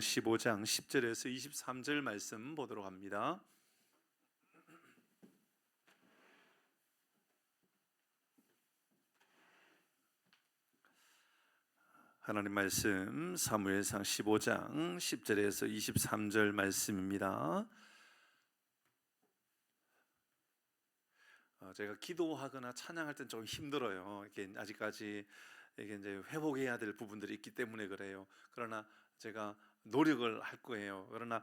15장 10절에서 23절 말씀 보도록 합니다. 하나님 말씀 사무엘상 15장 10절에서 23절 말씀입니다. 제가 기도하거나 찬양할 땐 좀 힘들어요. 이게 아직까지 이게 이제 회복해야 될 부분들이 있기 때문에 그래요. 그러나 제가 노력을 할 거예요. 그러나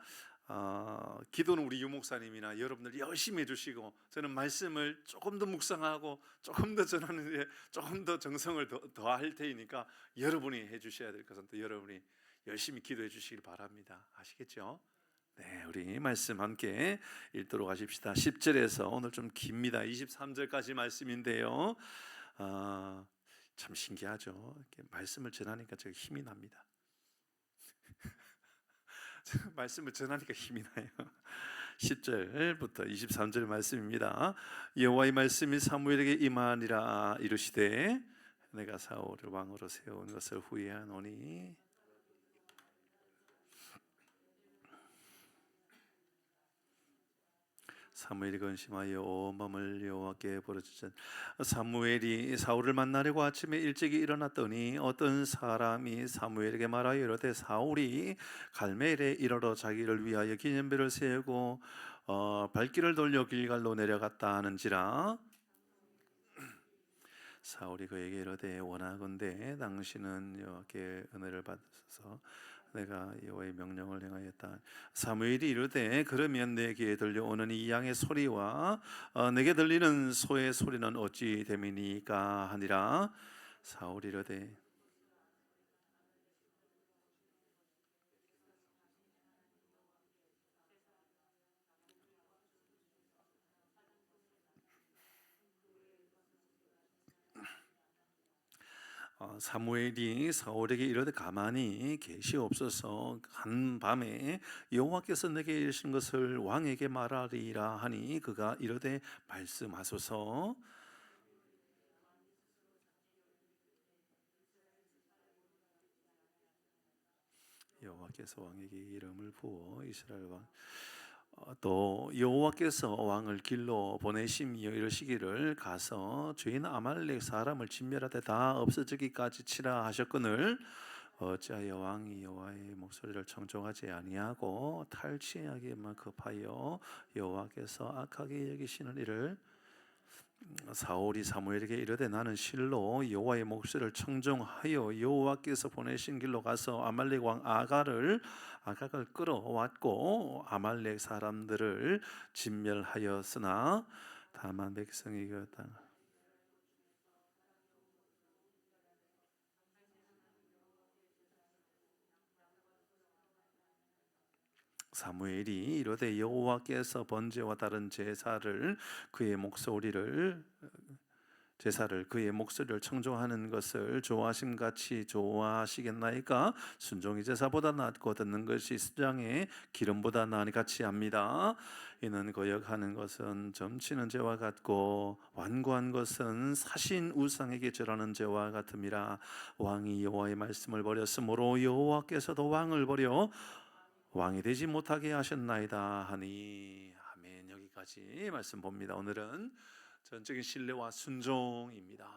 기도는 우리 유목사님이나 여러분들 열심히 해주시고, 저는 말씀을 조금 더 묵상하고 조금 더 전하는데 조금 더 정성을 더 할 테니까 여러분이 해주셔야 될 것은 또 여러분이 열심히 기도해 주시길 바랍니다. 아시겠죠? 네, 우리 말씀 함께 읽도록 하십시다. 10절에서 오늘 좀 깁니다. 23절까지 말씀인데요. 참 신기하죠. 이렇게 말씀을 전하니까 제가 힘이 납니다. 말씀을 전하니까 힘이 나요. 10절부터 23절 말씀입니다. 여호와의 말씀이 사무엘에게 임하니라. 이르시되 내가 사울을 왕으로 세운 것을 후회하노니 사무엘이 근심하여 온 밤을 여호와께 부르짖은. 사무엘이 사울을 만나려고 아침에 일찍이 일어났더니 어떤 사람이 사무엘에게 말하여 이르되 사울이 갈멜에 이르러 자기를 위하여 기념비를 세우고 발길을 돌려 길갈로 내려갔다 하는지라. 사울이 그에게 이르되 원하건대 당신은 여호와께 은혜를 받으소서. 내가 여호와의 명령을 행하였다. 사무엘이 이르되 그러면 내게 들려오는 이 양의 소리와 내게 들리는 소의 소리는 어찌 됨이니까 하니라. 사울이 이르되 사무엘이 사울에게 이르되 가만히 계시옵소서. 한 밤에 여호와께서 내게 이르신 것을 왕에게 말하리라 하니 그가 이르되 말씀하소서. 여호와께서 왕에게 이름을 부어 이스라엘 왕 또 여호와께서 왕을 길로 보내시며 이르시기를 가서 죄인 아말렉 사람을 진멸하되 다 없어지기까지 치라 하셨거늘 어찌하여 왕이 여호와의 목소리를 청종하지 아니하고 탈취하기만 급하여 여호와께서 악하게 여기시는 이를. 사울이 사무엘에게 이르되 나는 실로 여호와의 목소리를 청종하여 여호와께서 보내신 길로 가서 아말렉 왕 아각을 끌어왔고 아말렉 사람들을 진멸하였으나 다만 백성이 이겼다. 사무엘이 이르되 여호와께서 번제와 다른 제사를 그의 목소리를 청종하는 것을 좋아하심같이 좋아하시겠나이까? 순종이 제사보다 낫고 듣는 것이 수장의 기름보다 나으니 같이 합니다. 이는 거역하는 것은 점치는 죄와 같고 완고한 것은 사신 우상에게 절하는 죄와 같음이라. 왕이 여호와의 말씀을 버렸으므로 여호와께서도 왕을 버려 왕이 되지 못하게 하셨나이다 하니. 아멘. 여기까지 말씀 봅니다. 오늘은 전적인 신뢰와 순종입니다.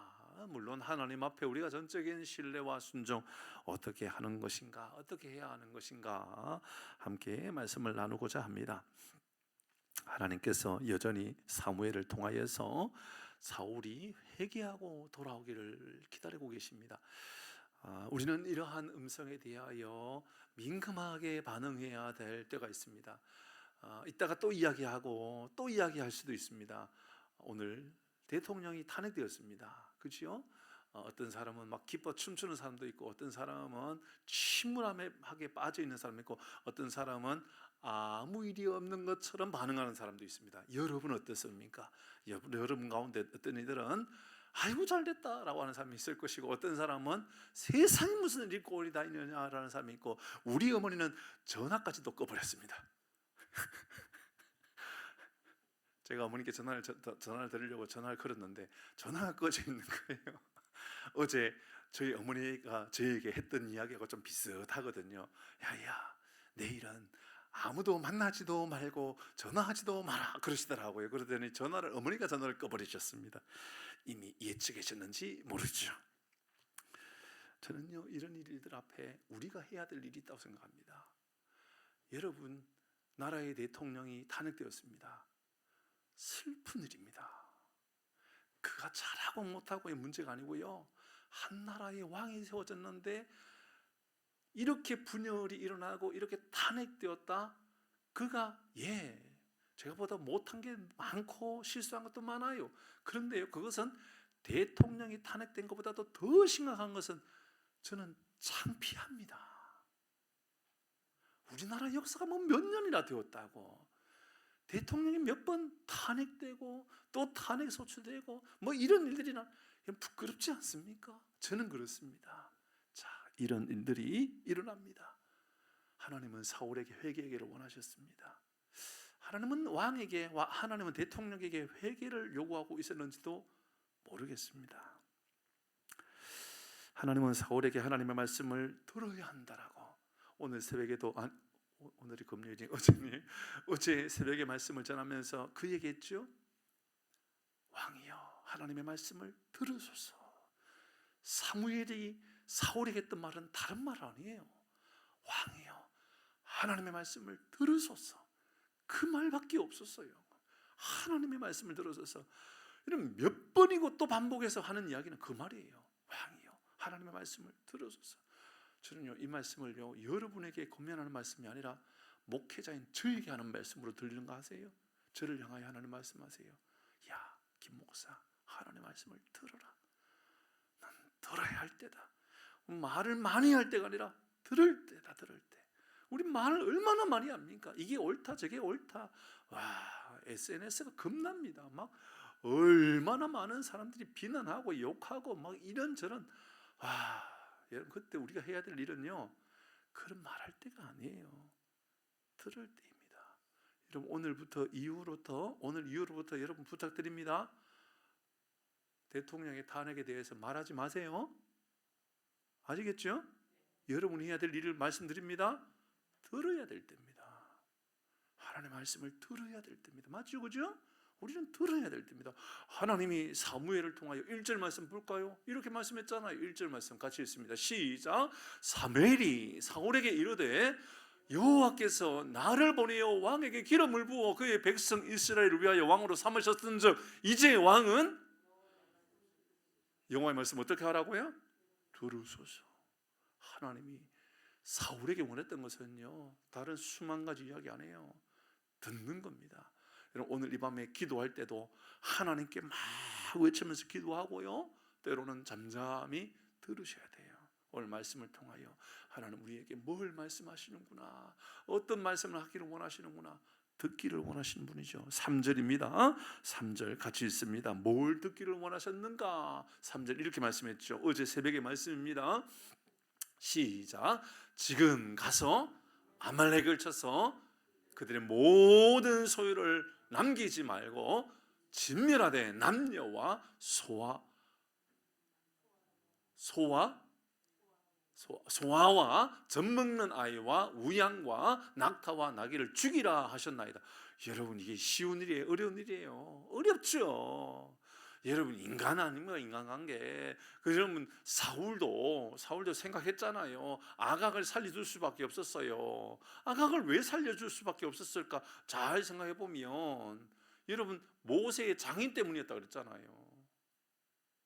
물론 하나님 앞에 우리가 전적인 신뢰와 순종 어떻게 하는 것인가, 어떻게 해야 하는 것인가 함께 말씀을 나누고자 합니다. 하나님께서 여전히 사무엘을 통하여서 사울이 회개하고 돌아오기를 기다리고 계십니다. 우리는 이러한 음성에 대하여 민감하게 반응해야 될 때가 있습니다. 이따가 또 이야기하고 또 이야기할 수도 있습니다. 오늘 대통령이 탄핵되었습니다. 그렇죠? 어떤 사람은 막 기뻐 춤추는 사람도 있고, 어떤 사람은 침울하게 빠져 있는 사람도 있고, 어떤 사람은 아무 일이 없는 것처럼 반응하는 사람도 있습니다. 여러분 어떻습니까? 여러분 가운데 어떤 이들은 아이고 잘됐다 라고 하는 사람이 있을 것이고, 어떤 사람은 세상에 무슨 일이 꼴이 다 있느냐라는 사람이 있고, 우리 어머니는 전화까지도 꺼버렸습니다. 제가 어머니께 전화를 드리려고 전화를 걸었는데 전화가 꺼져 있는 거예요. 어제 저희 어머니가 저에게 했던 이야기하고 좀 비슷하거든요. 야야, 내일은 아무도 만나지도 말고 전화하지도 마라 그러시더라고요. 그러더니 어머니가 전화를 꺼버리셨습니다. 이미 예측하셨는지 모르죠. 저는요, 이런 일들 앞에 우리가 해야 될 일이 있다고 생각합니다. 여러분, 나라의 대통령이 탄핵되었습니다. 슬픈 일입니다. 그가 잘하고 못하고의 문제가 아니고요, 한 나라의 왕이 세워졌는데 이렇게 분열이 일어나고 이렇게 탄핵되었다. 그가 제가 보다 못한 게 많고 실수한 것도 많아요. 그런데요, 그것은 대통령이 탄핵된 것보다도 더 심각한 것은 저는 창피합니다. 우리나라 역사가 뭐 몇 년이나 되었다고 대통령이 몇 번 탄핵되고 또 탄핵 소추되고 뭐 이런 일들이나 부끄럽지 않습니까? 저는 그렇습니다. 자, 이런 일들이 일어납니다. 하나님은 사울에게 회개하기를 원하셨습니다. 하나님은 하나님은 대통령에게 회개를 요구하고 있었는지도 모르겠습니다. 하나님은 사울에게 하나님의 말씀을 들어야 한다라고 오늘 새벽에도 오늘이 금요일이 어제 새벽에 말씀을 전하면서 그 얘기했죠. 왕이여, 하나님의 말씀을 들으소서. 사무엘이 사울에게 했던 말은 다른 말 아니에요. 왕이여, 하나님의 말씀을 들으소서. 그 말밖에 없었어요. 하나님의 말씀을 들으소서. 이런 몇 번이고 또 반복해서 하는 이야기는 그 말이에요. 왕이여, 하나님의 말씀을 들으소서. 저는요, 이 말씀을요, 여러분에게 권면하는 말씀이 아니라 목회자인 저에게 하는 말씀으로 들리는 거 아세요? 저를 향하여 하나님 말씀하세요. 야, 김 목사, 하나님의 말씀을 들어라. 난 들어야 할 때다. 말을 많이 할 때가 아니라 들을 때다. 들을 때. 우리 말을 얼마나 많이 합니까? 이게 옳다, 저게 옳다. 와, SNS가 겁납니다. 막 얼마나 많은 사람들이 비난하고 욕하고 막 이런저런. 와, 여러분, 그때 우리가 해야 될 일은요, 그런 말할 때가 아니에요. 들을 때입니다. 여러분, 오늘 이후로부터 여러분 부탁드립니다. 대통령의 탄핵에 대해서 말하지 마세요. 아시겠죠? 여러분이 해야 될 일을 말씀드립니다. 들어야 될 때입니다. 하나님의 말씀을 들어야 될 때입니다. 맞죠? 그죠? 우리는 들어야 될 때입니다. 하나님이 사무엘을 통하여 1절 말씀 볼까요? 이렇게 말씀했잖아요. 1절 말씀 같이 읽습니다. 시작. 사무엘이 사울에게 이르되 여호와께서 나를 보내어 왕에게 기름을 부어 그의 백성 이스라엘을 위하여 왕으로 삼으셨은즉 이제 왕은 여호와의 말씀 어떻게 하라고요? 들으소서. 하나님이 사울에게 원했던 것은요, 다른 수만 가지 이야기 안 해요. 듣는 겁니다. 여러분, 오늘 이 밤에 기도할 때도 하나님께 막 외치면서 기도하고요, 때로는 잠잠히 들으셔야 돼요. 오늘 말씀을 통하여 하나님 우리에게 뭘 말씀하시는구나, 어떤 말씀을 하기를 원하시는구나, 듣기를 원하시는 분이죠. 3절입니다. 3절 같이 읽습니다. 뭘 듣기를 원하셨는가? 3절 이렇게 말씀했죠. 어제 새벽의 말씀입니다. 시작. 지금 가서 아말렉을 쳐서 그들의 모든 소유를 남기지 말고 진멸하되 남녀와 소아와 젖먹는 아이와 우양과 낙타와 나귀를 죽이라 하셨나이다. 여러분, 이게 쉬운 일이에요? 어려운 일이에요? 어렵죠. 여러분, 인간 아닙니까? 인간관계. 여러분, 사울도 생각했잖아요. 아각을 살려줄 수밖에 없었어요. 아각을 왜 살려줄 수밖에 없었을까? 잘 생각해 보면 여러분, 모세의 장인 때문이었다 그랬잖아요.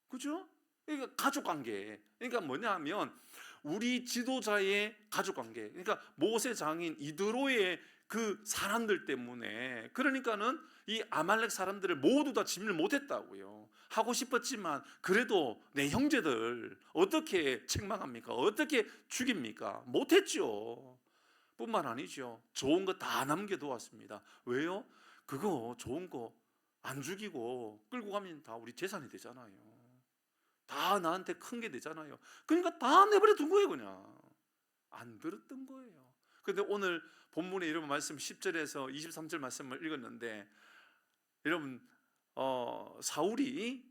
그죠? 그러니까 가족관계. 그러니까 뭐냐 하면 우리 지도자의 가족관계. 그러니까 모세 장인 이드로의 그 사람들 때문에, 그러니까는 이 아말렉 사람들을 모두 다 진멸 못했다고요. 하고 싶었지만 그래도 내 형제들 어떻게 책망합니까? 어떻게 죽입니까? 못했죠. 뿐만 아니죠, 좋은 거 다 남겨두었습니다. 왜요? 그거 좋은 거 안 죽이고 끌고 가면 다 우리 재산이 되잖아요. 다 나한테 큰 게 되잖아요. 그러니까 다 내버려 둔 거예요. 그냥 안 들었던 거예요. 그런데 오늘 본문에 이런 말씀 10절에서 23절 말씀을 읽었는데, 여러분, 사울이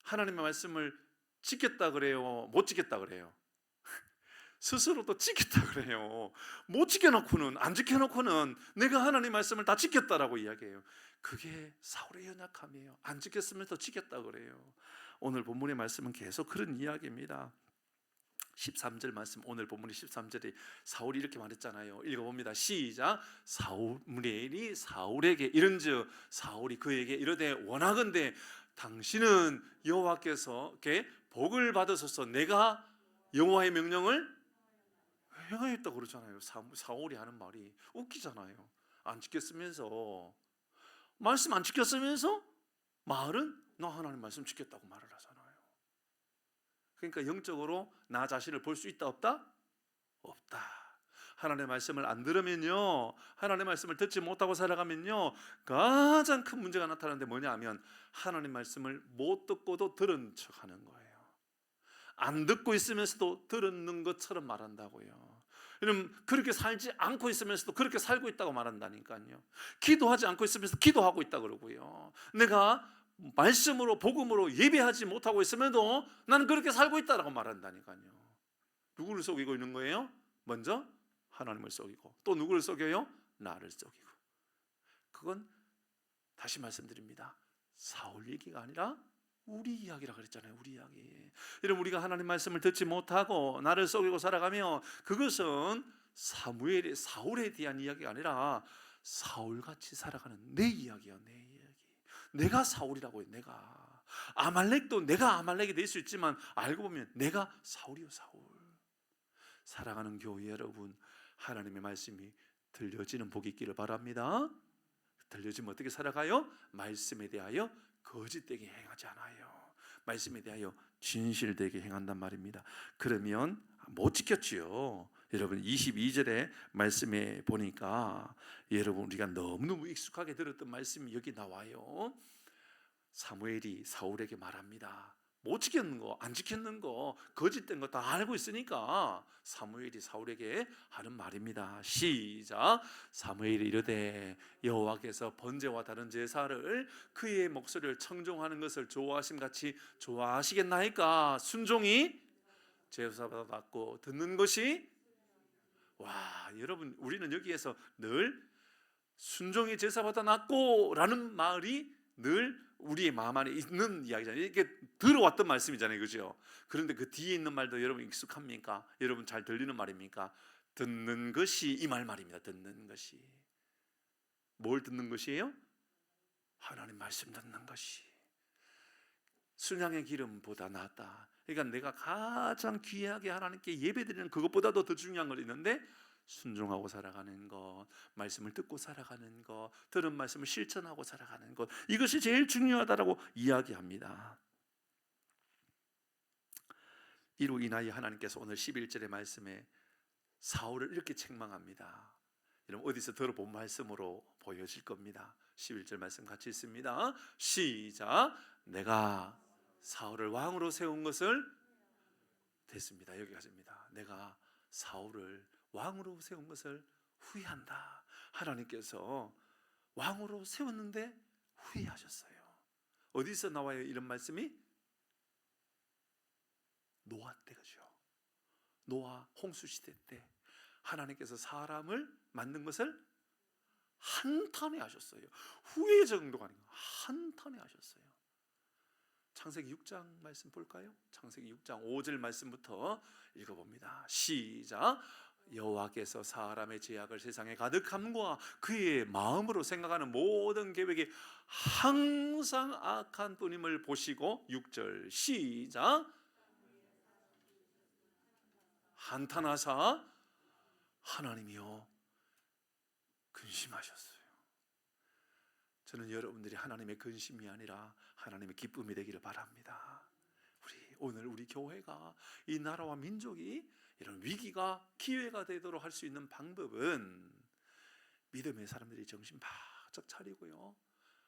하나님의 말씀을 지켰다 그래요? 못 지켰다 그래요? 스스로도 지켰다 그래요. 못 지켜놓고는, 안 지켜놓고는 내가 하나님 말씀을 다 지켰다라고 이야기해요. 그게 사울의 연약함이에요. 안 지켰으면서 지켰다 그래요. 오늘 본문의 말씀은 계속 그런 이야기입니다. 13절 말씀, 오늘 본문의 13절에 사울이 이렇게 말했잖아요. 읽어봅니다. 시작. 사무엘이 사울에게 이른즉 사울이 그에게 이르되 원하건대 당신은 여호와께서 복을 받으소서. 내가 여호와의 명령을 행하였다고 그러잖아요. 사울이 하는 말이 웃기잖아요. 안 지켰으면서, 말씀 안 지켰으면서 말은 나 하나님 말씀 지켰다고 말을 하잖아요. 그러니까 영적으로 나 자신을 볼 수 있다 없다? 없다. 하나님의 말씀을 안 들으면요, 하나님의 말씀을 듣지 못하고 살아가면요, 가장 큰 문제가 나타나는데 뭐냐 하면 하나님 말씀을 못 듣고도 들은 척하는 거예요. 안 듣고 있으면서도 들었는 것처럼 말한다고요. 여러분, 그렇게 살지 않고 있으면서도 그렇게 살고 있다고 말한다니까요. 기도하지 않고 있으면서 기도하고 있다 그러고요. 내가 말씀으로 복음으로 예배하지 못하고 있으면도 나는 그렇게 살고 있다라고 말한다니까요. 누구를 속이고 있는 거예요? 먼저 하나님을 속이고, 또 누구를 속여요? 나를 속이고. 그건 다시 말씀드립니다. 사울 얘기가 아니라 우리 이야기라 그랬잖아요. 우리 이야기. 여러분, 우리가 하나님 말씀을 듣지 못하고 나를 속이고 살아가면 그것은 사울에 대한 이야기가 아니라 사울같이 살아가는 내 이야기야. 내 이야기. 내가 사울이라고요. 내가 아말렉도 내가 아말렉이 될 수 있지만 알고 보면 내가 사울이요. 사울. 살아가는 교회 여러분, 하나님의 말씀이 들려지는 복이 있기를 바랍니다. 들려지면 어떻게 살아가요? 말씀에 대하여 거짓되게 행하지 않아요. 말씀에 대하여 진실되게 행한단 말입니다. 그러면 못 지켰지요. 여러분, 22절의 말씀에 보니까 여러분, 우리가 너무너무 익숙하게 들었던 말씀이 여기 나와요. 사무엘이 사울에게 말합니다. 못 지켰는 거, 안 지켰는 거, 거짓된 거 다 알고 있으니까 사무엘이 사울에게 하는 말입니다. 시작. 사무엘이 이르되 여호와께서 번제와 다른 제사를 그의 목소리를 청종하는 것을 좋아하심같이 좋아하시겠나이까? 순종이 제사보다 낫고 듣는 것이, 와, 여러분, 우리는 여기에서 늘 순종이 제사보다 낫고 라는 말이 늘 우리의 마음 안에 있는 이야기잖아요. 이게 들어왔던 말씀이잖아요. 그죠? 그런데 그 뒤에 있는 말도 여러분 익숙합니까? 여러분 잘 들리는 말입니까? 듣는 것이 이 말입니다. 듣는 것이. 뭘 듣는 것이에요? 하나님 말씀 듣는 것이 순양의 기름보다 낫다. 그러니까 내가 가장 귀하게 하나님께 예배드리는 그것보다도 더 중요한 걸 있는데, 순종하고 살아가는 것, 말씀을 듣고 살아가는 것, 들은 말씀을 실천하고 살아가는 것, 이것이 제일 중요하다라고 이야기합니다. 이로 인하여 하나님께서 오늘 11절의 말씀에 사울을 이렇게 책망합니다. 여러분, 어디서 들어본 말씀으로 보여질 겁니다. 11절 말씀 같이 있습니다. 시작. 내가 사울을 왕으로 세운 것을, 됐습니다. 여기까지입니다. 내가 사울을 왕으로 세운 것을 후회한다. 하나님께서 왕으로 세웠는데 후회하셨어요. 어디서 나와요? 이런 말씀이? 노아 때, 그죠? 노아 홍수 시대 때 하나님께서 사람을 만든 것을 한탄해 하셨어요. 후회 정도가 아니고 한탄해 하셨어요. 창세기 6장 말씀 볼까요? 창세기 6장 5절 말씀부터 읽어봅니다. 시작. 여호와께서 사람의 죄악을 세상에 가득함과 그의 마음으로 생각하는 모든 계획이 항상 악한 뿐임을 보시고, 6절 시작. 한탄하사 하나님이여 근심하셨어요. 저는 여러분들이 하나님의 근심이 아니라 하나님의 기쁨이 되기를 바랍니다. 오늘 우리 교회가, 이 나라와 민족이 이런 위기가 기회가 되도록 할 수 있는 방법은 믿음의 사람들이 정신 바짝 차리고요,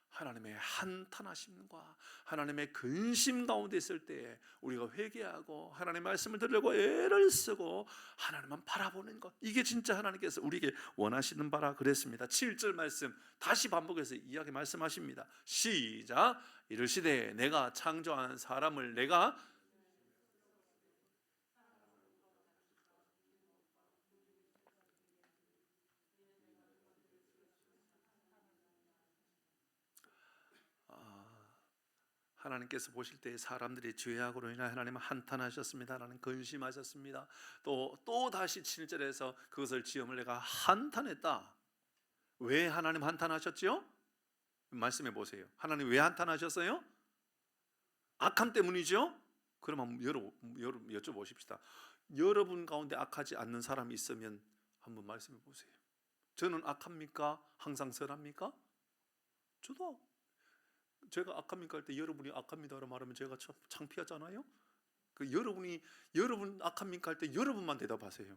하나님의 한탄하심과 하나님의 근심 가운데 있을 때 우리가 회개하고 하나님의 말씀을 들으려고 애를 쓰고 하나님만 바라보는 것, 이게 진짜 하나님께서 우리에게 원하시는 바라 그랬습니다. 7절 말씀 다시 반복해서 이야기 말씀하십니다. 시작. 이르시되 내가 창조한 사람을 내가 하나님께서 보실 때 사람들이 죄악으로 인하여 하나님을 한탄하셨습니다라는 근심하셨습니다. 또 다시 7절에서 그것을 지음을 내가 한탄했다. 왜 하나님 한탄하셨지요? 말씀해 보세요. 하나님 왜 한탄하셨어요? 악함 때문이죠? 그럼 한번 여러분 여쭤보십시다. 여러분 가운데 악하지 않는 사람이 있으면 한번 말씀해 보세요. 저는 악합니까? 항상 선합니까? 저도 제가 악합니까 할 때 여러분이 악합니다라고 말하면 제가 참 창피하잖아요. 여러분 악합니까 할 때 여러분만 대답하세요.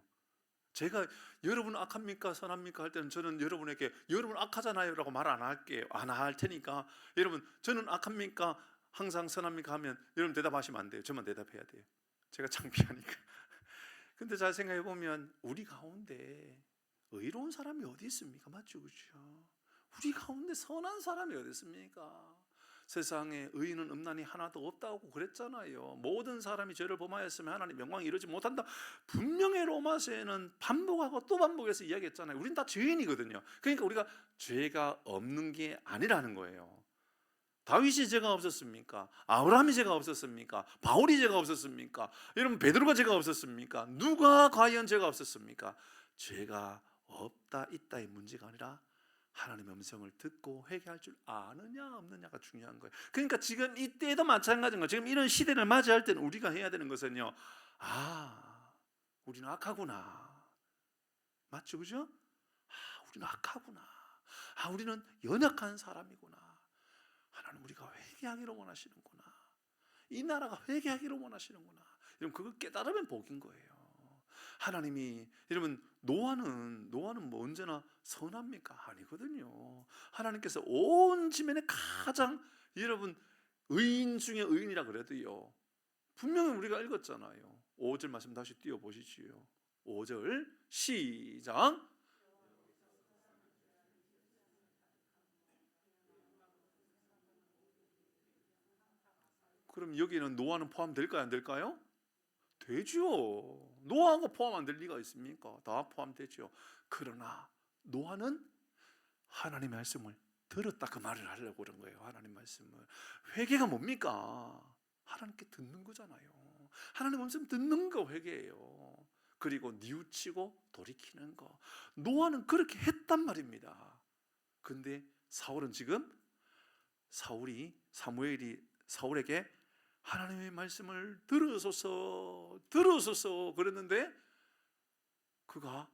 제가 여러분 악합니까 선합니까 할 때는 저는 여러분에게 여러분 악하잖아요라고 말 안 할게요. 안 할 테니까 여러분 저는 악합니까 항상 선합니까 하면 여러분 대답하시면 안 돼요. 저만 대답해야 돼요. 제가 창피하니까. 근데 잘 생각해 보면 우리 가운데 의로운 사람이 어디 있습니까? 맞죠, 그렇죠? 우리 가운데 선한 사람이 어디 있습니까? 세상에 의인은 없나니 하나도 없다고 그랬잖아요. 모든 사람이 죄를 범하였으면 하나님 영광이 이루지 못한다. 분명히 로마서에는 반복하고 또 반복해서 이야기했잖아요. 우린 다 죄인이거든요. 그러니까 우리가 죄가 없는 게 아니라는 거예요. 다윗이 죄가 없었습니까? 아브라함이 죄가 없었습니까? 바울이 죄가 없었습니까? 여러분 베드로가 죄가 없었습니까? 누가 과연 죄가 없었습니까? 죄가 없다 있다의 문제가 아니라 하나님의 음성을 듣고 회개할 줄 아느냐 없느냐가 중요한 거예요. 그러니까 지금 이때도 마찬가지인 거예요. 지금 이런 시대를 맞이할 때는 우리가 해야 되는 것은요, 우리는 악하구나. 맞죠, 그죠? 우리는 악하구나. 우리는 연약한 사람이구나. 하나님 우리가 회개하기를 원하시는구나. 이 나라가 회개하기를 원하시는구나. 여러분 그걸 깨달으면 복인 거예요. 하나님이 여러분 노아는 뭐 언제나 선합니까? 아니거든요. 하나님께서 온 지면에 가장 여러분 의인 중에 의인이라 그래도요. 분명히 우리가 읽었잖아요. 5절 말씀 다시 띄워 보시지요. 5절 시작. 그럼 여기는 노아는 포함될까요? 안 될까요? 되죠. 노아하고 포함 안 될 리가 있습니까? 다 포함되죠. 그러나 노아는 하나님의 말씀을 들었다 그 말을 하려고 그런 거예요. 하나님 말씀을. 회개가 뭡니까? 하나님께 듣는 거잖아요. 하나님 말씀 듣는 거 회개예요. 그리고 뉘우치고 돌이키는 거. 노아는 그렇게 했단 말입니다. 근데 사울은 지금 사무엘이 사울에게 하나님의 말씀을 들으소서 그랬는데 그가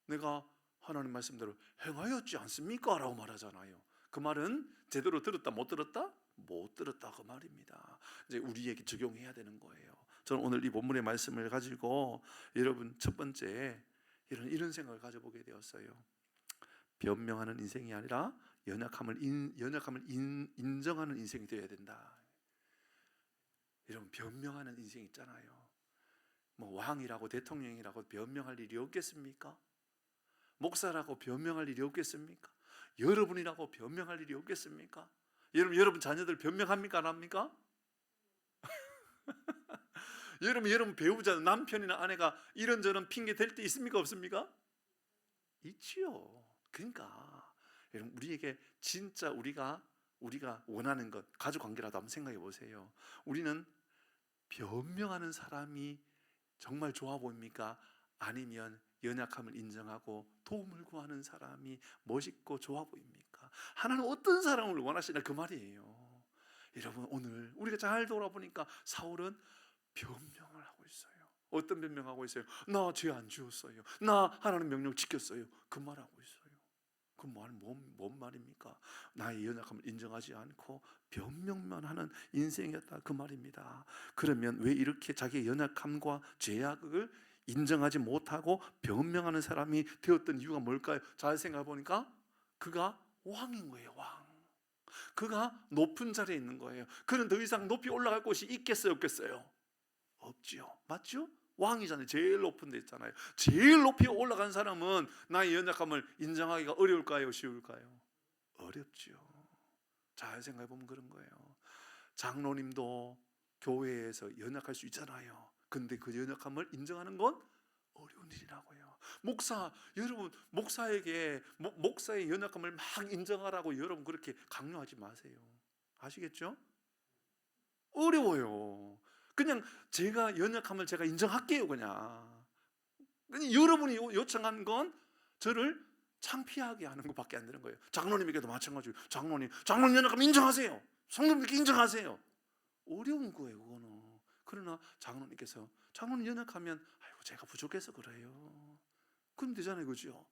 내가 하나님 말씀대로 행하였지 않습니까? 라고 말하잖아요. 그 말은 제대로 들었다 못 들었다? 못 들었다 그 말입니다. 이제 우리에게 적용해야 되는 거예요. 저는 오늘 이 본문의 말씀을 가지고 여러분 첫 번째 이런 생각을 가져보게 되었어요. 변명하는 인생이 아니라 연약함을 인정하는 인생이 되어야 된다. 여러분 변명하는 인생 있잖아요. 뭐 왕이라고 대통령이라고 변명할 일이 없겠습니까? 목사라고 변명할 일이 없겠습니까? 여러분이라고 변명할 일이 없겠습니까? 여러분 자녀들 변명합니까? 안 합니까? 여러분 배우자 남편이나 아내가 이런저런 핑계 댈 때 있습니까? 없습니까? 있지요. 그러니까 여러분 우리에게 진짜 우리가 원하는 것 가족 관계라도 한번 생각해 보세요. 우리는 변명하는 사람이 정말 좋아 보입니까? 아니면 연약함을 인정하고 도움을 구하는 사람이 멋있고 좋아 보입니까? 하나님 어떤 사람을 원하시나 그 말이에요. 여러분 오늘 우리가 잘 돌아보니까 사울은 변명을 하고 있어요. 어떤 변명하고 있어요? 나 죄 안 지었어요. 나 하나님 명령 지켰어요. 그 말하고 있어요. 그 말은 뭔 말입니까? 나의 연약함을 인정하지 않고 변명만 하는 인생이었다 그 말입니다. 그러면 왜 이렇게 자기의 연약함과 죄악을 인정하지 못하고 변명하는 사람이 되었던 이유가 뭘까요? 잘 생각해 보니까 그가 왕인 거예요. 왕. 그가 높은 자리에 있는 거예요. 그는 더 이상 높이 올라갈 곳이 있겠어요? 없겠어요? 없지요. 맞죠? 왕이잖아요. 제일 높은 데 있잖아요. 제일 높이 올라간 사람은 나의 연약함을 인정하기가 어려울까요? 쉬울까요? 어렵죠. 잘 생각해 보면 그런 거예요. 장로님도 교회에서 연약할 수 있잖아요. 근데 그 연약함을 인정하는 건 어려운 일이라고요. 여러분 목사에게 목사의 연약함을 막 인정하라고 여러분 그렇게 강요하지 마세요. 아시겠죠? 어려워요. 그냥 제가 연약함을 제가 인정할게요. 그냥 여러분이 요청한 건 저를 창피하게 하는 것밖에 안 되는 거예요. 장로님에게도 마찬가지고, 장로님 연약함 인정하세요. 성도님께 인정하세요. 어려운 거예요, 그거는. 그러나 장로님께서 장로님 연약하면 아이고 제가 부족해서 그래요. 그럼 되잖아요, 그죠?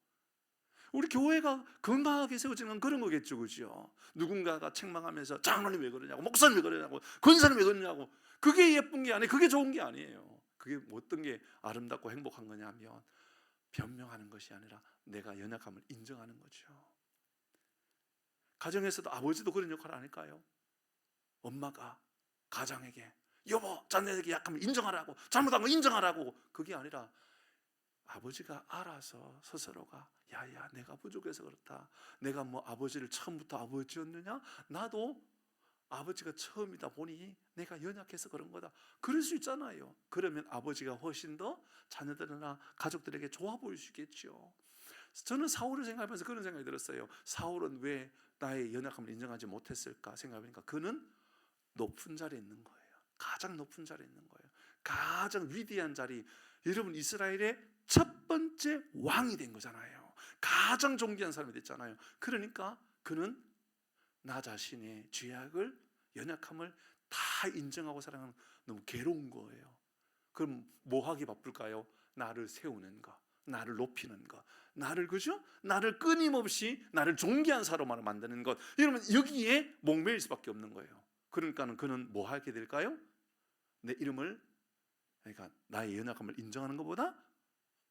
우리 교회가 건강하게 세워지는 건 그런 거겠죠, 그죠? 누군가가 책망하면서 장로님 왜 그러냐고, 목사님 왜 그러냐고, 권사님 왜 그러냐고, 그게 예쁜 게 아니에요. 그게 좋은 게 아니에요. 그게 어떤 게 아름답고 행복한 거냐면 변명하는 것이 아니라 내가 연약함을 인정하는 거죠. 가정에서도 아버지도 그런 역할 아닐까요? 엄마가 가장에게 여보 자네에게 약함을 인정하라고, 잘못한 거 인정하라고. 그게 아니라 아버지가 알아서 스스로가 야야 내가 부족해서 그렇다, 내가 뭐 아버지를 처음부터 아버지였느냐, 나도 아버지가 처음이다 보니 내가 연약해서 그런 거다, 그럴 수 있잖아요. 그러면 아버지가 훨씬 더 자녀들이나 가족들에게 좋아 보일 수 있겠죠. 저는 사울을 생각하면서 그런 생각이 들었어요. 사울은 왜 나의 연약함을 인정하지 못했을까 생각해보니까 그는 높은 자리에 있는 거예요. 가장 높은 자리에 있는 거예요. 가장 위대한 자리. 여러분 이스라엘의 첫 번째 왕이 된 거잖아요. 가장 존귀한 사람이 됐잖아요. 그러니까 그는 나 자신의 죄악을, 연약함을 다 인정하고 살아가는, 너무 괴로운 거예요. 그럼 뭐 하기 바쁠까요? 나를 세우는 거, 나를 높이는 것, 나를, 그죠? 나를 끊임없이 나를 존귀한 사람으로 만드는 것. 여러분 여기에 목매일 수밖에 없는 거예요. 그러니까 그는 뭐 하게 될까요? 내 이름을, 그러니까 나의 연약함을 인정하는 것보다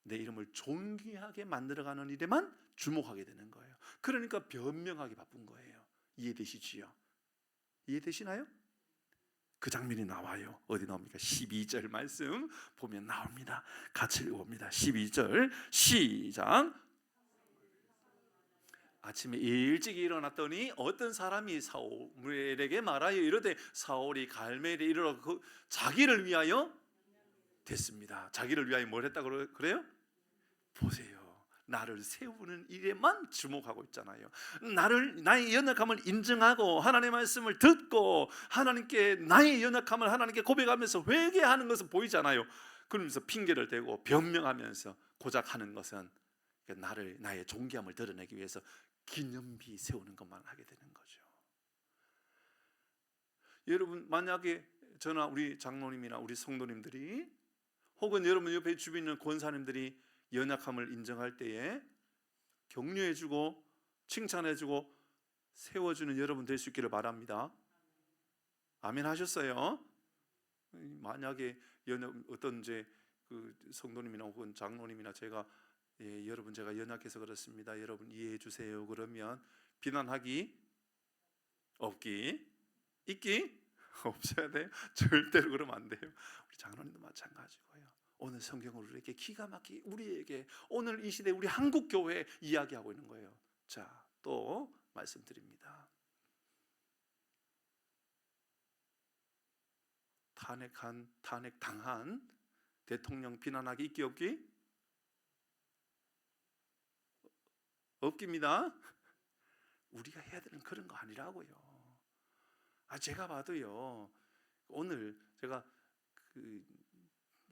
내 이름을 존귀하게 만들어가는 일에만 주목하게 되는 거예요. 그러니까 변명하기 바쁜 거예요. 이해되시지요? 이해되시나요? 그 장면이 나와요. 어디 나옵니까? 12절 말씀 보면 나옵니다. 같이 읽어봅니다. 12절 시작. 아침에 일찍 일어났더니 어떤 사람이 사울에게 말하여 이르되 사울이 갈멜에 이르러 자기를 위하여 됐습니다. 자기를 위하여 뭘 했다 그래요? 보세요. 나를 세우는 일에만 주목하고 있잖아요. 나의 연약함을 인정하고 하나님의 말씀을 듣고 하나님께 나의 연약함을 하나님께 고백하면서 회개하는 것은 보이잖아요. 그러면서 핑계를 대고 변명하면서 고작 하는 것은 나의 존귀함을 드러내기 위해서 기념비 세우는 것만 하게 되는 거죠. 여러분 만약에 저나 우리 장로님이나 우리 성도님들이 혹은 여러분 옆에 주변에 있는 권사님들이 연약함을 인정할 때에 격려해주고 칭찬해주고 세워주는 여러분 될 수 있기를 바랍니다. 아멘 하셨어요? 만약에 어떤 이제 그 성도님이나 혹은 장로님이나 제가 여러분 제가 연약해서 그렇습니다, 여러분 이해해 주세요, 그러면 비난하기 없기, 있기 없어야 돼요. 절대로 그러면 안 돼요. 우리 장로님도 마찬가지고요. 오늘 성경을 우리에게 기가 막히게 우리에게 오늘 이 시대 우리 한국 교회 이야기하고 있는 거예요. 자, 또 말씀드립니다. 탄핵당한 대통령 비난하기 있기 없기? 없깁니다. 우리가 해야 되는 그런 거 아니라고요. 제가 봐도요. 오늘 제가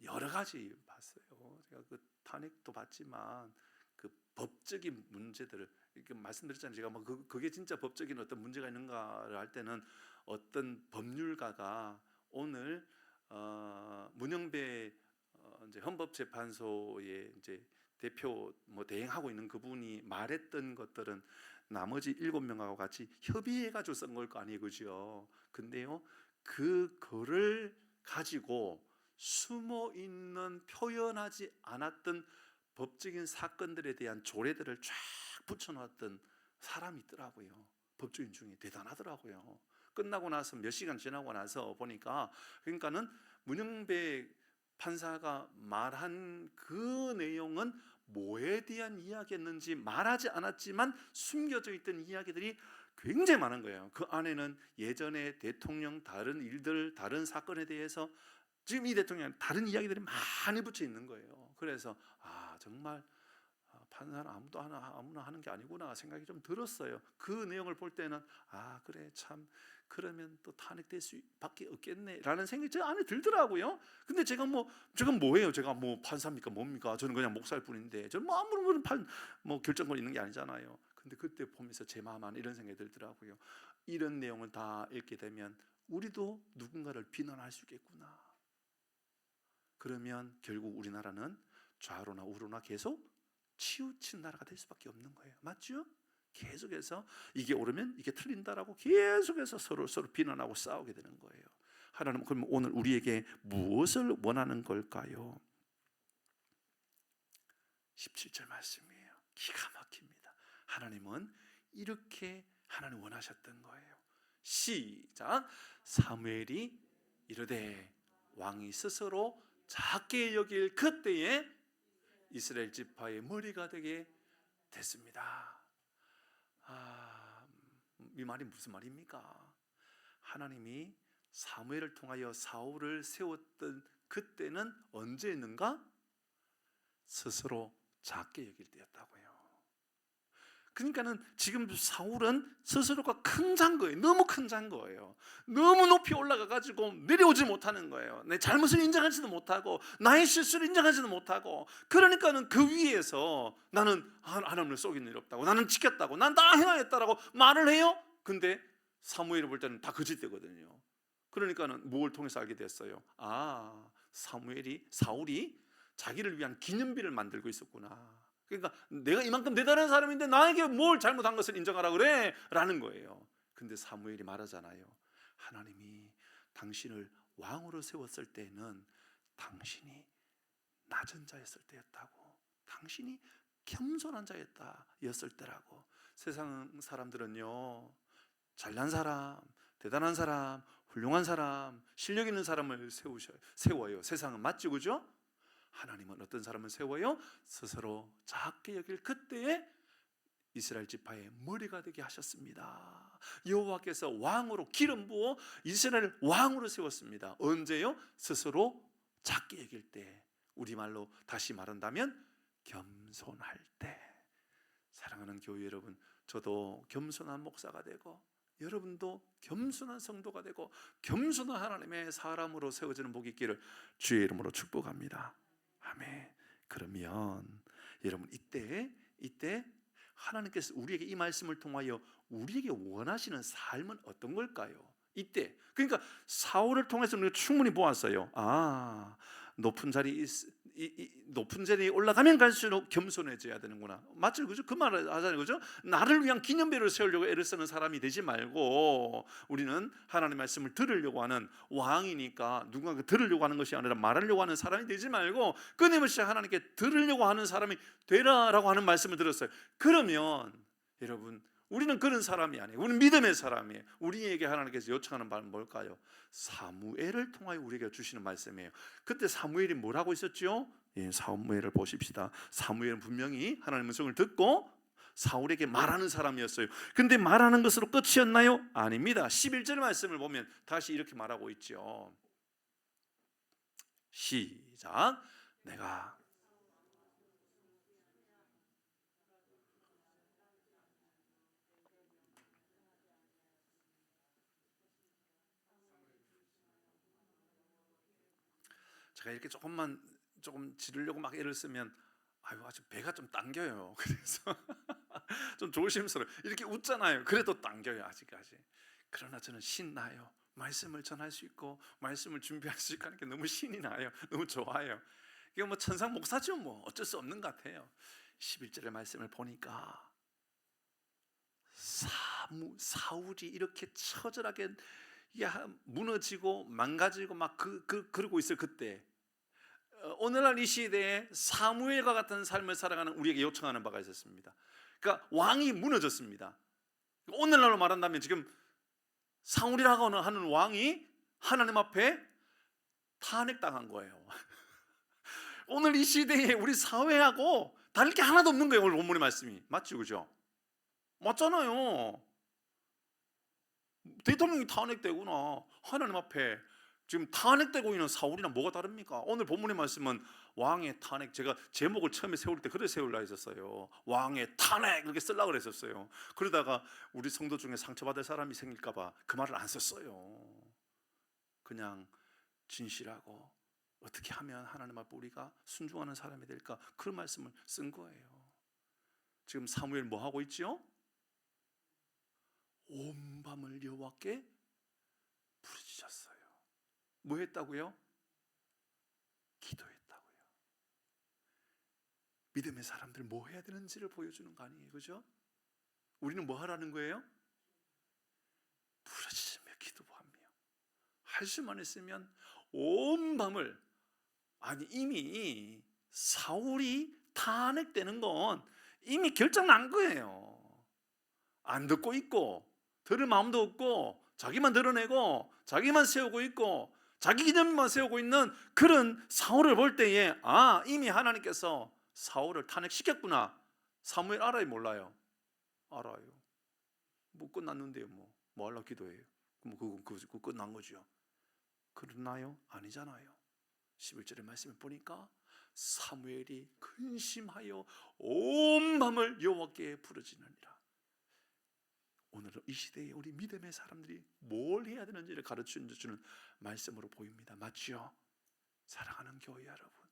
여러 가지 봤어요. 제가 탄핵도 봤지만 그 법적인 문제들을 이렇게 말씀드렸잖아요. 제가 그게 진짜 법적인 어떤 문제가 있는가를 할 때는 어떤 법률가가 오늘 문영배 이제 헌법재판소의 이제 대표 대행하고 있는 그분이 말했던 것들은 나머지 7명하고 같이 협의해가지고 쓴 걸 거 아니에요, 그죠? 근데요, 그거를 가지고 숨어 있는 표현하지 않았던 법적인 사건들에 대한 조례들을 쫙 붙여놨던 사람이 있더라고요. 법조인 중에 대단하더라고요. 끝나고 나서 몇 시간 지나고 나서 보니까, 그러니까는 문영배 판사가 말한 그 내용은 뭐에 대한 이야기였는지 말하지 않았지만 숨겨져 있던 이야기들이 굉장히 많은 거예요. 그 안에는 예전에 대통령 다른 일들, 다른 사건에 대해서 지금 이 대통령 다른 이야기들이 많이 붙여 있는 거예요. 그래서 정말 판사는 아무나 하는 게 아니구나 생각이 좀 들었어요. 그 내용을 볼 때는 그래 참 그러면 또 탄핵될 수밖에 없겠네 라는 생각이 제 안에 들더라고요. 근데 제가 뭐예요? 제가 판사입니까 뭡니까? 저는 그냥 목사일 뿐인데 저는 아무런 결정권 있는 게 아니잖아요. 근데 그때 보면서 제 마음 안에 이런 생각이 들더라고요. 이런 내용을 다 읽게 되면 우리도 누군가를 비난할 수 있겠구나. 그러면 결국 우리나라는 좌로나 우로나 계속 치우친 나라가 될 수밖에 없는 거예요. 맞죠? 계속해서 이게 옳으면 이게 틀린다라고 계속해서 서로 비난하고 싸우게 되는 거예요. 하나님은 그럼 오늘 우리에게 무엇을 원하는 걸까요? 17절 말씀이에요. 기가 막힙니다. 하나님은 이렇게 하나님 원하셨던 거예요. 시작. 사무엘이 이르되 왕이 스스로 작게 여길 그때에 이스라엘 지파의 머리가 되게 됐습니다. 이 말이 무슨 말입니까? 하나님이 사무엘을 통하여 사울을 세웠던 그때는 언제였는가? 스스로 작게 여길 때였다고요. 그러니까는 지금 사울은 스스로가 큰 잔 거예요. 너무 큰 잔 거예요. 너무 높이 올라가 가지고 내려오지 못하는 거예요. 내 잘못을 인정하지도 못하고 나의 실수를 인정하지도 못하고, 그러니까는 그 위에서 나는 하나님을 속인 일 없다고, 나는 지켰다고, 난 다 행하였다라고 말을 해요. 근데 사무엘을 볼 때는 다 거짓되거든요. 그러니까는 무엇을 통해서 알게 됐어요? 사울이 자기를 위한 기념비를 만들고 있었구나. 그러니까 내가 이만큼 대단한 사람인데 나에게 뭘 잘못한 것을 인정하라 그래? 라는 거예요. 근데 사무엘이 말하잖아요. 하나님이 당신을 왕으로 세웠을 때는 당신이 낮은 자였을 때였다고, 당신이 겸손한 자였을 때라고. 세상 사람들은요, 잘난 사람, 대단한 사람, 훌륭한 사람, 실력 있는 사람을 세워요. 세상은. 맞죠? 그죠? 하나님은 어떤 사람을 세워요? 스스로 작게 여길 그때에 이스라엘 지파의 머리가 되게 하셨습니다. 여호와께서 왕으로 기름 부어 이스라엘을 왕으로 세웠습니다. 언제요? 스스로 작게 여길 때. 우리말로 다시 말한다면 겸손할 때. 사랑하는 교회 여러분, 저도 겸손한 목사가 되고 여러분도 겸손한 성도가 되고 겸손한 하나님의 사람으로 세워지는 복이 있기를 주의 이름으로 축복합니다. 아멘. 그러면 여러분, 이때 하나님께서 우리에게 이 말씀을 통하여 우리에게 원하시는 삶은 어떤 걸까요? 이때 그러니까 사울을 통해서 우리가 충분히 보았어요. 높은 자리에 올라가면 갈수록 겸손해져야 되는구나. 맞죠? 그죠? 그 말을 하잖아요. 그죠? 나를 위한 기념비를 세우려고 애를 쓰는 사람이 되지 말고, 우리는 하나님의 말씀을 들으려고 하는, 왕이니까 누군가 들으려고 하는 것이 아니라 말하려고 하는 사람이 되지 말고 끊임없이 하나님께 들으려고 하는 사람이 되라라고 하는 말씀을 들었어요. 그러면 여러분, 우리는 그런 사람이 아니에요. 우리는 믿음의 사람이에요. 우리에게 하나님께서 요청하는 바는 뭘까요? 사무엘을 통하여 우리에게 주시는 말씀이에요. 그때 사무엘이 뭘 하고 있었죠? 사무엘을 보십시다. 사무엘은 분명히 하나님의 음성을 듣고 사울에게 말하는 사람이었어요. 근데 말하는 것으로 끝이었나요? 아닙니다. 11절 말씀을 보면 다시 이렇게 말하고 있죠. 시작. 내가 제가 이렇게 조금 지르려고 막 애를 쓰면 아주 배가 좀 당겨요. 그래서 좀 조심스러워요. 이렇게 웃잖아요. 그래도 당겨요, 아직까지. 그러나 저는 신나요. 말씀을 전할 수 있고 말씀을 준비할 수 있고 하는 게 너무 신이 나요. 너무 좋아요. 이게 천상 목사죠. 어쩔 수 없는 것 같아요. 11절의 말씀을 보니까 사울이 이렇게 처절하게 무너지고 망가지고 막 그러고 있을 그때, 오늘날 이 시대에 사무엘과 같은 삶을 살아가는 우리에게 요청하는 바가 있었습니다. 그러니까 왕이 무너졌습니다. 오늘날로 말한다면 지금 사울이라고 하는 왕이 하나님 앞에 탄핵당한 거예요. 오늘 이 시대에 우리 사회하고 다를 게 하나도 없는 거예요. 오늘 본문의 말씀이. 맞죠? 그죠? 맞잖아요. 대통령이 탄핵되구나. 하나님 앞에 지금 탄핵되고 있는 사울이랑 뭐가 다릅니까? 오늘 본문의 말씀은 왕의 탄핵. 제가 제목을 처음에 세울 때 그래 세우려 했었어요. 왕의 탄핵 이렇게 쓰려고 그랬었어요. 그러다가 우리 성도 중에 상처받을 사람이 생길까 봐 그 말을 안 썼어요. 그냥 진실하고 어떻게 하면 하나님 앞에 우리가 순종하는 사람이 될까, 그런 말씀을 쓴 거예요. 지금 사무엘 뭐 하고 있죠? 온 밤을 여호와께 부르짖었어요. 뭐 했다고요? 기도했다고요. 믿음의 사람들 뭐 해야 되는지를 보여주는 거 아니에요, 그죠? 우리는 뭐 하라는 거예요? 부르짖으며 기도하며. 할 수만 있으면 온 밤을, 아니 이미 사울이 탄핵되는 건 이미 결정 난 거예요. 안 듣고 있고 들을 마음도 없고 자기만 드러내고 자기만 세우고 있고 자기 기념만 세우고 있는 그런 사울을 볼 때에 이미 하나님께서 사울을 탄핵시켰구나. 사무엘 알아요, 몰라요? 알아요. 뭐 끝났는데요, 뭐 하려고 기도해요? 그거 끝난 거죠. 그러나요? 아니잖아요. 11절의 말씀을 보니까 사무엘이 근심하여 온 밤을 여호와께 부르짖느니라. 오늘은 이 시대에 우리 믿음의 사람들이 뭘 해야 되는지를 가르쳐주는 말씀으로 보입니다. 맞죠? 사랑하는 교회 여러분,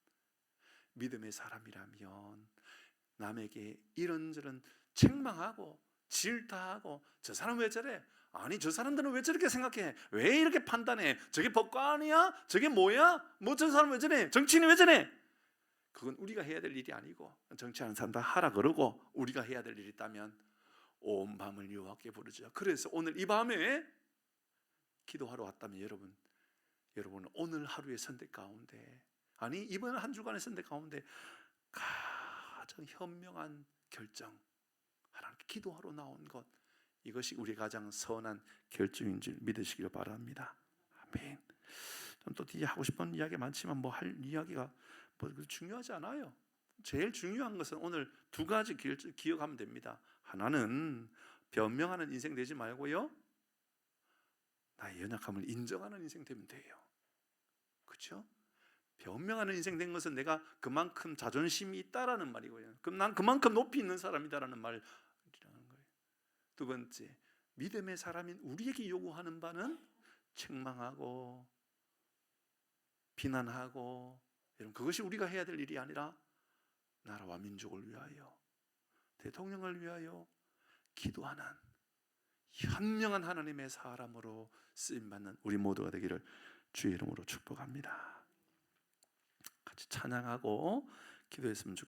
믿음의 사람이라면 남에게 이런저런 책망하고 질타하고 저 사람 왜 저래? 아니 저 사람들은 왜 저렇게 생각해? 왜 이렇게 판단해? 저게 법관이야? 저게 뭐야? 뭐 저 사람 왜 저래? 정치인이 왜 저래? 그건 우리가 해야 될 일이 아니고, 정치하는 사람 다 하라 그러고 우리가 해야 될 일이 있다면 온 밤을 여호와께 부르자. 그래서 오늘 이 밤에 기도하러 왔다면 여러분은 오늘 하루의 선택 가운데, 아니 이번 한 주간의 선택 가운데 가장 현명한 결정, 하나님께 기도하러 나온 것, 이것이 우리 가장 선한 결정인 줄 믿으시길 바랍니다. 아멘. 또 뒤에 하고 싶은 이야기 많지만 뭐 할 이야기가 중요하지 않아요. 제일 중요한 것은 오늘 두 가지 기억하면 됩니다. 하나는 변명하는 인생 되지 말고요, 나의 연약함을 인정하는 인생 되면 돼요. 그렇죠? 변명하는 인생 된 것은 내가 그만큼 자존심이 있다라는 말이고요. 그럼 난 그만큼 높이 있는 사람이다라는 말이라는 거예요. 두 번째, 믿음의 사람인 우리에게 요구하는 바는 책망하고 비난하고, 여러분 그것이 우리가 해야 될 일이 아니라 나라와 민족을 위하여, 대통령을 위하여 기도하는 현명한 하나님의 사람으로 쓰임받는 우리 모두가 되기를 주의 이름으로 축복합니다. 같이 찬양하고 기도했으면 좋겠습니다.